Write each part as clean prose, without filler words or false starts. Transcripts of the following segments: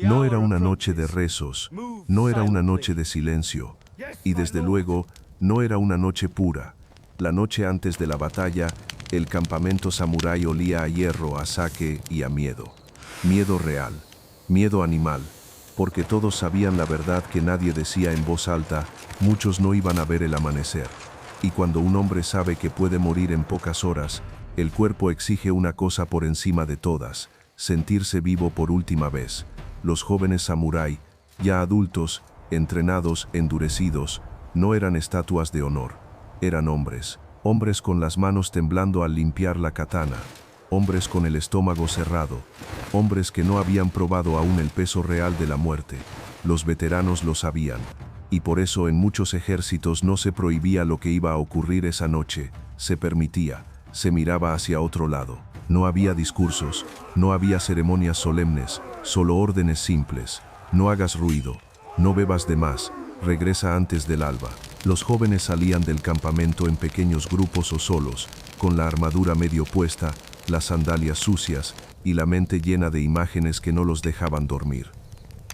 No era una noche de rezos, no era una noche de silencio, y desde luego, no era una noche pura. La noche antes de la batalla, el campamento samurái olía a hierro, a sake y a miedo. Miedo real, miedo animal, porque todos sabían la verdad que nadie decía en voz alta, muchos no iban a ver el amanecer. Y cuando un hombre sabe que puede morir en pocas horas, el cuerpo exige una cosa por encima de todas, sentirse vivo por última vez. Los jóvenes samurái, ya adultos, entrenados, endurecidos, no eran estatuas de honor. Eran hombres, hombres con las manos temblando al limpiar la katana, hombres con el estómago cerrado, hombres que no habían probado aún el peso real de la muerte. Los veteranos lo sabían, y por eso en muchos ejércitos no se prohibía lo que iba a ocurrir esa noche, se permitía, se miraba hacia otro lado. No había discursos, no había ceremonias solemnes, solo órdenes simples. No hagas ruido, no bebas de más, regresa antes del alba. Los jóvenes salían del campamento en pequeños grupos o solos, con la armadura medio puesta, las sandalias sucias y la mente llena de imágenes que no los dejaban dormir.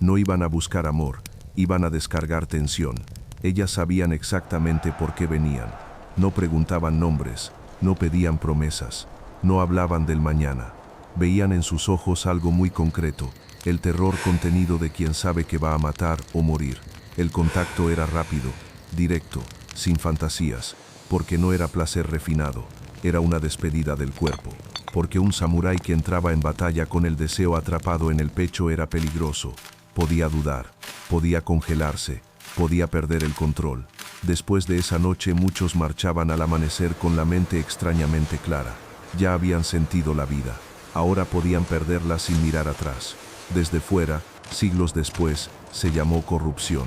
No iban a buscar amor, iban a descargar tensión. Ellas sabían exactamente por qué venían. No preguntaban nombres, no pedían promesas. No hablaban del mañana. Veían en sus ojos algo muy concreto, el terror contenido de quien sabe que va a matar o morir. El contacto era rápido, directo, sin fantasías, porque no era placer refinado, era una despedida del cuerpo. Porque un samurái que entraba en batalla con el deseo atrapado en el pecho era peligroso. Podía dudar, podía congelarse, podía perder el control. Después de esa noche muchos marchaban al amanecer con la mente extrañamente clara. Ya habían sentido la vida, ahora podían perderla sin mirar atrás. Desde fuera, siglos después, se llamó corrupción,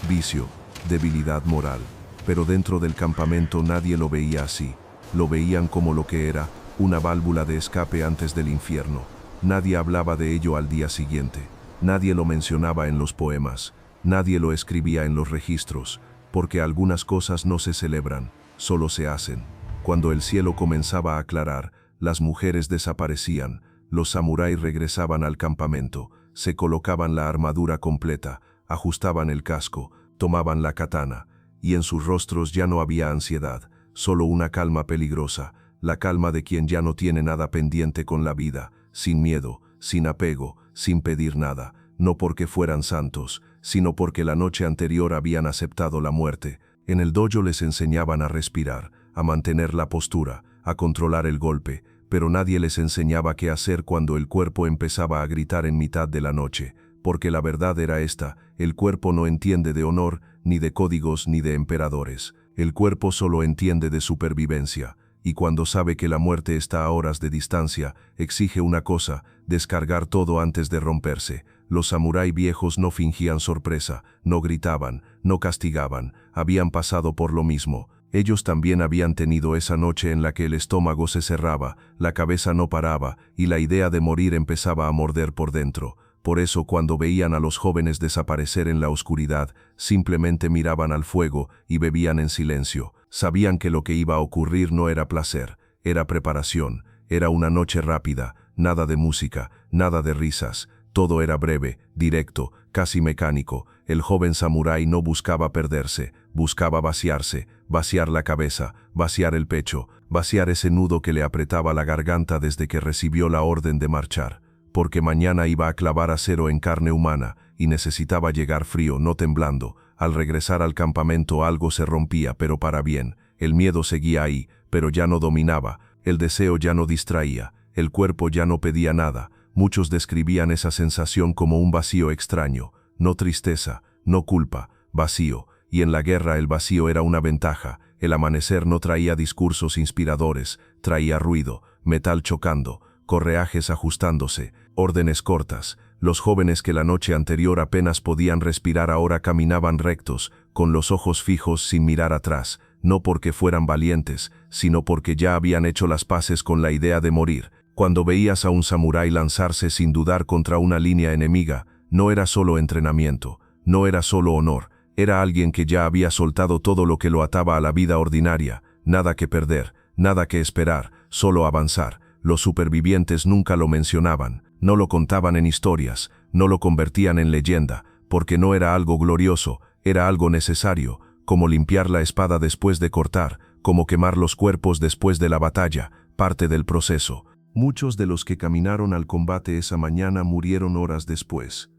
vicio, debilidad moral. Pero dentro del campamento nadie lo veía así. Lo veían como lo que era, una válvula de escape antes del infierno. Nadie hablaba de ello al día siguiente. Nadie lo mencionaba en los poemas. Nadie lo escribía en los registros, porque algunas cosas no se celebran, solo se hacen. Cuando el cielo comenzaba a aclarar, las mujeres desaparecían, los samuráis regresaban al campamento, se colocaban la armadura completa, ajustaban el casco, tomaban la katana, y en sus rostros ya no había ansiedad, solo una calma peligrosa, la calma de quien ya no tiene nada pendiente con la vida, sin miedo, sin apego, sin pedir nada, no porque fueran santos, sino porque la noche anterior habían aceptado la muerte. En el dojo les enseñaban a respirar, a mantener la postura, a controlar el golpe, pero nadie les enseñaba qué hacer cuando el cuerpo empezaba a gritar en mitad de la noche, porque la verdad era esta, el cuerpo no entiende de honor, ni de códigos, ni de emperadores. El cuerpo solo entiende de supervivencia, y cuando sabe que la muerte está a horas de distancia, exige una cosa, descargar todo antes de romperse. Los samurái viejos no fingían sorpresa, no gritaban, no castigaban, habían pasado por lo mismo. Ellos también habían tenido esa noche en la que el estómago se cerraba, la cabeza no paraba, y la idea de morir empezaba a morder por dentro. Por eso cuando veían a los jóvenes desaparecer en la oscuridad, simplemente miraban al fuego y bebían en silencio. Sabían que lo que iba a ocurrir no era placer, era preparación, era una noche rápida, nada de música, nada de risas. Todo era breve, directo, casi mecánico. El joven samurái no buscaba perderse, buscaba vaciarse, vaciar la cabeza, vaciar el pecho, vaciar ese nudo que le apretaba la garganta desde que recibió la orden de marchar. Porque mañana iba a clavar acero en carne humana, y necesitaba llegar frío, no temblando. Al regresar al campamento algo se rompía, pero para bien. El miedo seguía ahí, pero ya no dominaba. El deseo ya no distraía. El cuerpo ya no pedía nada. Muchos describían esa sensación como un vacío extraño, no tristeza, no culpa, vacío, y en la guerra el vacío era una ventaja. El amanecer no traía discursos inspiradores, traía ruido, metal chocando, correajes ajustándose, órdenes cortas. Los jóvenes que la noche anterior apenas podían respirar ahora caminaban rectos, con los ojos fijos sin mirar atrás, no porque fueran valientes, sino porque ya habían hecho las paces con la idea de morir. Cuando veías a un samurái lanzarse sin dudar contra una línea enemiga, no era solo entrenamiento, no era solo honor, era alguien que ya había soltado todo lo que lo ataba a la vida ordinaria, nada que perder, nada que esperar, solo avanzar. Los supervivientes nunca lo mencionaban, no lo contaban en historias, no lo convertían en leyenda, porque no era algo glorioso, era algo necesario, como limpiar la espada después de cortar, como quemar los cuerpos después de la batalla, parte del proceso. Muchos de los que caminaron al combate esa mañana murieron horas después,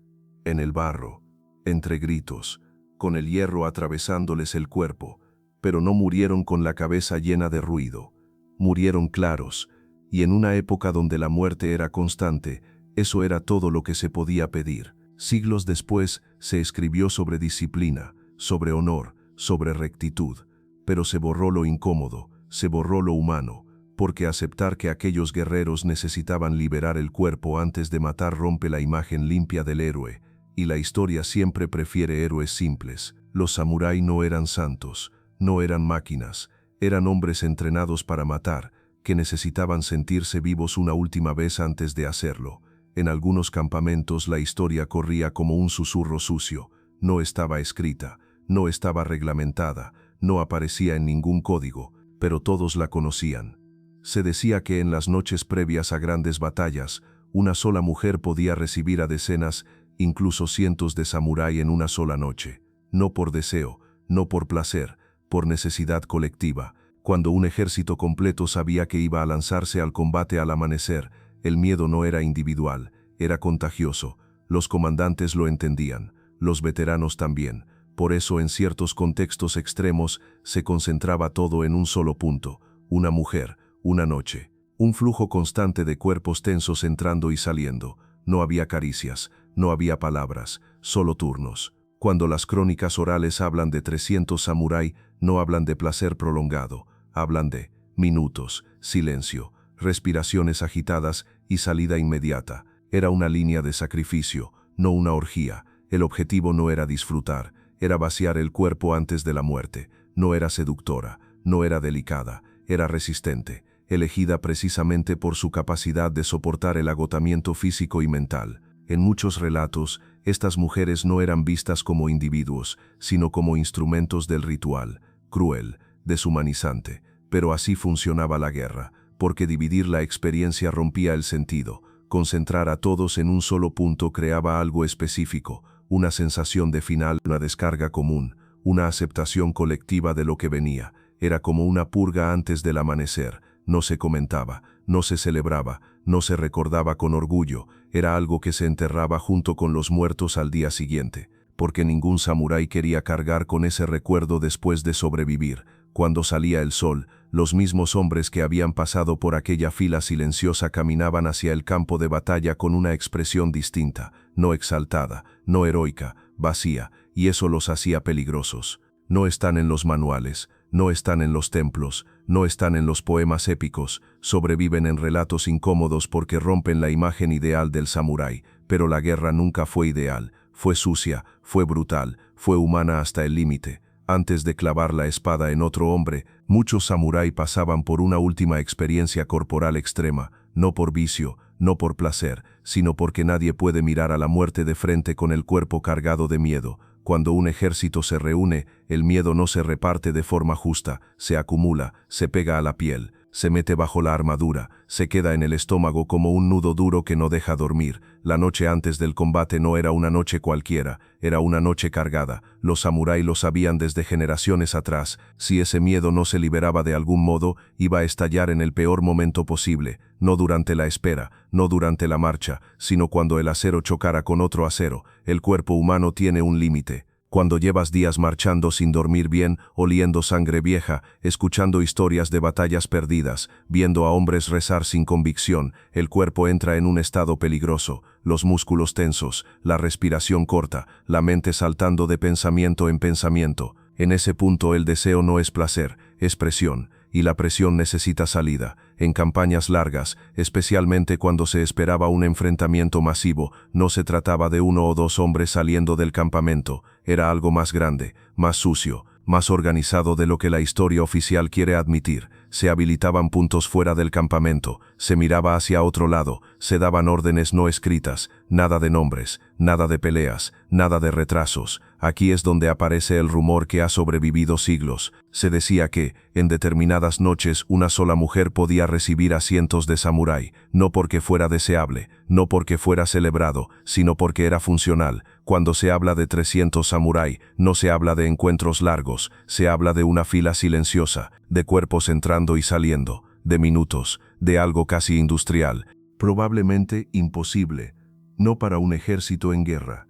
en el barro, entre gritos, con el hierro atravesándoles el cuerpo, pero no murieron con la cabeza llena de ruido. Murieron claros, y en una época donde la muerte era constante, eso era todo lo que se podía pedir. Siglos después se escribió sobre disciplina, sobre honor, sobre rectitud, pero se borró lo incómodo, se borró lo humano, porque aceptar que aquellos guerreros necesitaban liberar el cuerpo antes de matar rompe la imagen limpia del héroe, y la historia siempre prefiere héroes simples. Los samurái no eran santos, no eran máquinas, eran hombres entrenados para matar, que necesitaban sentirse vivos una última vez antes de hacerlo. En algunos campamentos la historia corría como un susurro sucio, no estaba escrita, no estaba reglamentada, no aparecía en ningún código, pero todos la conocían. Se decía que en las noches previas a grandes batallas, una sola mujer podía recibir a decenas, incluso cientos de samurái en una sola noche, no por deseo, no por placer, por necesidad colectiva. Cuando un ejército completo sabía que iba a lanzarse al combate al amanecer, el miedo no era individual, era contagioso. Los comandantes lo entendían, los veteranos también. Por eso en ciertos contextos extremos se concentraba todo en un solo punto, una mujer, una noche. Un flujo constante de cuerpos tensos entrando y saliendo. No había caricias, no había palabras, solo turnos. Cuando las crónicas orales hablan de 300 samurái, no hablan de placer prolongado, hablan de minutos, silencio, respiraciones agitadas y salida inmediata. Era una línea de sacrificio, no una orgía. El objetivo no era disfrutar, era vaciar el cuerpo antes de la muerte. No era seductora, no era delicada, era resistente, elegida precisamente por su capacidad de soportar el agotamiento físico y mental. En muchos relatos, estas mujeres no eran vistas como individuos, sino como instrumentos del ritual, cruel, deshumanizante. Pero así funcionaba la guerra, porque dividir la experiencia rompía el sentido. Concentrar a todos en un solo punto creaba algo específico, una sensación de final, una descarga común, una aceptación colectiva de lo que venía. Era como una purga antes del amanecer. No se comentaba, no se celebraba, no se recordaba con orgullo. Era algo que se enterraba junto con los muertos al día siguiente, porque ningún samurái quería cargar con ese recuerdo después de sobrevivir. Cuando salía el sol, los mismos hombres que habían pasado por aquella fila silenciosa caminaban hacia el campo de batalla con una expresión distinta, no exaltada, no heroica, vacía, y eso los hacía peligrosos. No están en los manuales, no están en los templos, no están en los poemas épicos, sobreviven en relatos incómodos porque rompen la imagen ideal del samurái, pero la guerra nunca fue ideal, fue sucia, fue brutal, fue humana hasta el límite. Antes de clavar la espada en otro hombre, muchos samurái pasaban por una última experiencia corporal extrema, no por vicio, no por placer, sino porque nadie puede mirar a la muerte de frente con el cuerpo cargado de miedo. Cuando un ejército se reúne, el miedo no se reparte de forma justa, se acumula, se pega a la piel, se mete bajo la armadura, se queda en el estómago como un nudo duro que no deja dormir. La noche antes del combate no era una noche cualquiera, era una noche cargada. Los samurái lo sabían desde generaciones atrás. Si ese miedo no se liberaba de algún modo, iba a estallar en el peor momento posible, no durante la espera, no durante la marcha, sino cuando el acero chocara con otro acero. El cuerpo humano tiene un límite. Cuando llevas días marchando sin dormir bien, oliendo sangre vieja, escuchando historias de batallas perdidas, viendo a hombres rezar sin convicción, el cuerpo entra en un estado peligroso, los músculos tensos, la respiración corta, la mente saltando de pensamiento en pensamiento. En ese punto el deseo no es placer, es presión, y la presión necesita salida. En campañas largas, especialmente cuando se esperaba un enfrentamiento masivo, no se trataba de uno o dos hombres saliendo del campamento, era algo más grande, más sucio, más organizado de lo que la historia oficial quiere admitir. Se habilitaban puntos fuera del campamento, se miraba hacia otro lado, se daban órdenes no escritas, nada de nombres, nada de peleas, nada de retrasos. Aquí es donde aparece el rumor que ha sobrevivido siglos. Se decía que, en determinadas noches, una sola mujer podía recibir a cientos de samurái, no porque fuera deseable, no porque fuera celebrado, sino porque era funcional. Cuando se habla de 300 samurái, no se habla de encuentros largos, se habla de una fila silenciosa, de cuerpos entrando y saliendo, de minutos, de algo casi industrial, probablemente imposible, no para un ejército en guerra.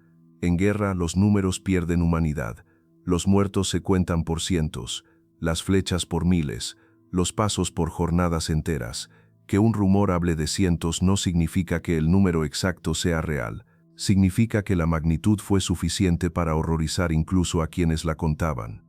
En guerra los números pierden humanidad, los muertos se cuentan por cientos, las flechas por miles, los pasos por jornadas enteras. Que un rumor hable de cientos no significa que el número exacto sea real, significa que la magnitud fue suficiente para horrorizar incluso a quienes la contaban.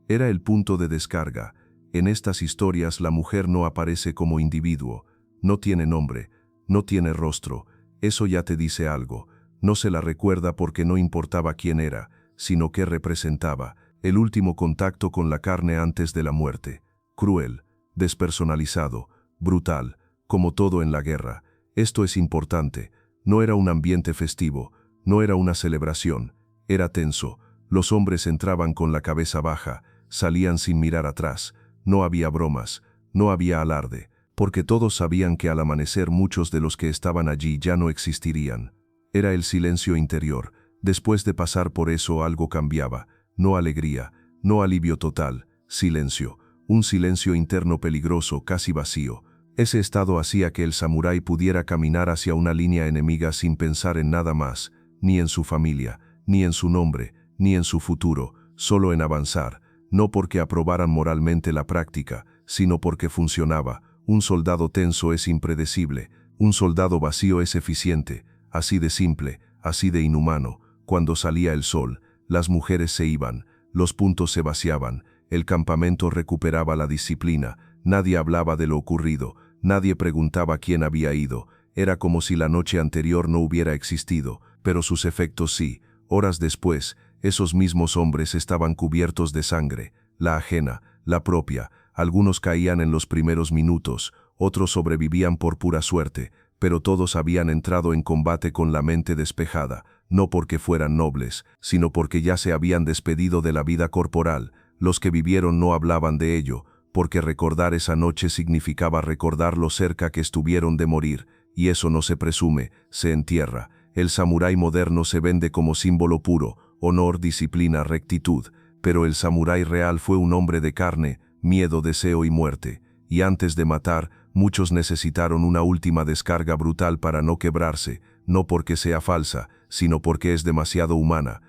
Era el punto de descarga. En estas historias la mujer no aparece como individuo, no tiene nombre, no tiene rostro, eso ya te dice algo. No se la recuerda porque no importaba quién era, sino qué representaba, el último contacto con la carne antes de la muerte. Cruel, despersonalizado, brutal, como todo en la guerra. Esto es importante. No era un ambiente festivo, no era una celebración, era tenso. Los hombres entraban con la cabeza baja, salían sin mirar atrás. No había bromas, no había alarde, porque todos sabían que al amanecer muchos de los que estaban allí ya no existirían. Era el silencio interior. Después de pasar por eso algo cambiaba. No alegría, no alivio total, silencio. Un silencio interno peligroso, casi vacío. Ese estado hacía que el samurái pudiera caminar hacia una línea enemiga sin pensar en nada más, ni en su familia, ni en su nombre, ni en su futuro, solo en avanzar, no porque aprobaran moralmente la práctica, sino porque funcionaba. Un soldado tenso es impredecible, un soldado vacío es eficiente. Así de simple, así de inhumano. Cuando salía el sol, las mujeres se iban, los puntos se vaciaban, el campamento recuperaba la disciplina, nadie hablaba de lo ocurrido, nadie preguntaba quién había ido, era como si la noche anterior no hubiera existido, pero sus efectos sí. Horas después, esos mismos hombres estaban cubiertos de sangre, la ajena, la propia. Algunos caían en los primeros minutos, otros sobrevivían por pura suerte, pero todos habían entrado en combate con la mente despejada, no porque fueran nobles, sino porque ya se habían despedido de la vida corporal. Los que vivieron no hablaban de ello, porque recordar esa noche significaba recordar lo cerca que estuvieron de morir, y eso no se presume, se entierra. El samurái moderno se vende como símbolo puro, honor, disciplina, rectitud, pero el samurái real fue un hombre de carne, miedo, deseo y muerte, y antes de matar, muchos necesitaron una última descarga brutal para no quebrarse, no porque sea falsa, sino porque es demasiado humana.